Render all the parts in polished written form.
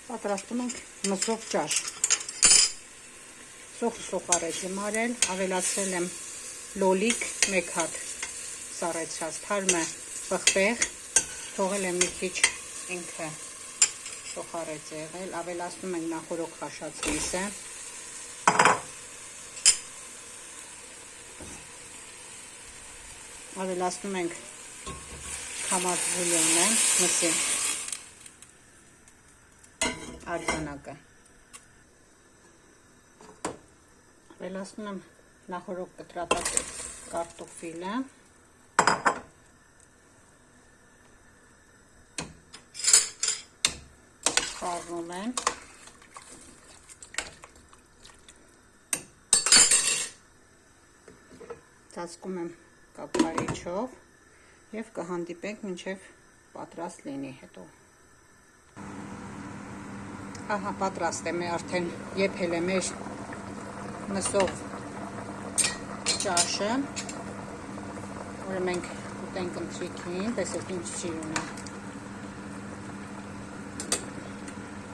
Պատրաստում ենք մսով ճաշ։ Սոխ արեց եմ արել, ավելացրել եմ լոլիկ 1 հատ սառեցրած, թարմը պղպեղ, թողել եմ մի քիչ ինքը սոխարեց եղել, ավելացնում ենք նախորոք քաշած միսը, ավելացնում ենք քամած բուլյոնը, մսի արձանակը, ավելացնում եմ նախորոք կտրատած կարտոֆիլը, խառնում եմ, ծածկում եմ կափարիչով և կհանդիպենք մինչև պատրաստ լինի հետո։ Ահա պատրաստ է, արդեն եփել է մեր մսով ճաշը, որը մենք ուտենք ընթրիքին, տեսեք ինչ սիրուն է։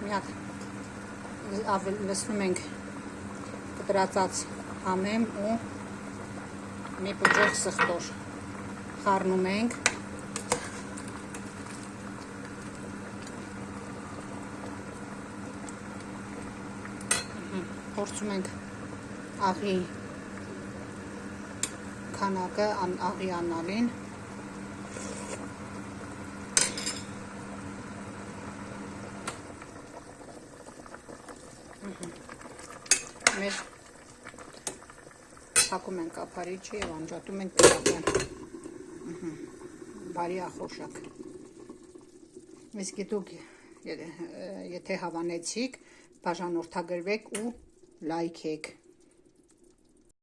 Մի հատ լցնում ենք կտրածած համեմ ու մի բուժող սխտոր խառնում ենք, փորձում ենք աղի քանակը, աղի անալին, մեր թակում ենք կափարիչը և անջատում ենք պյուրակը, բարի ախորժակ։ Իսկ դուք եթե հավանեցիք, բաժանորդագրվեք ու լայքեք։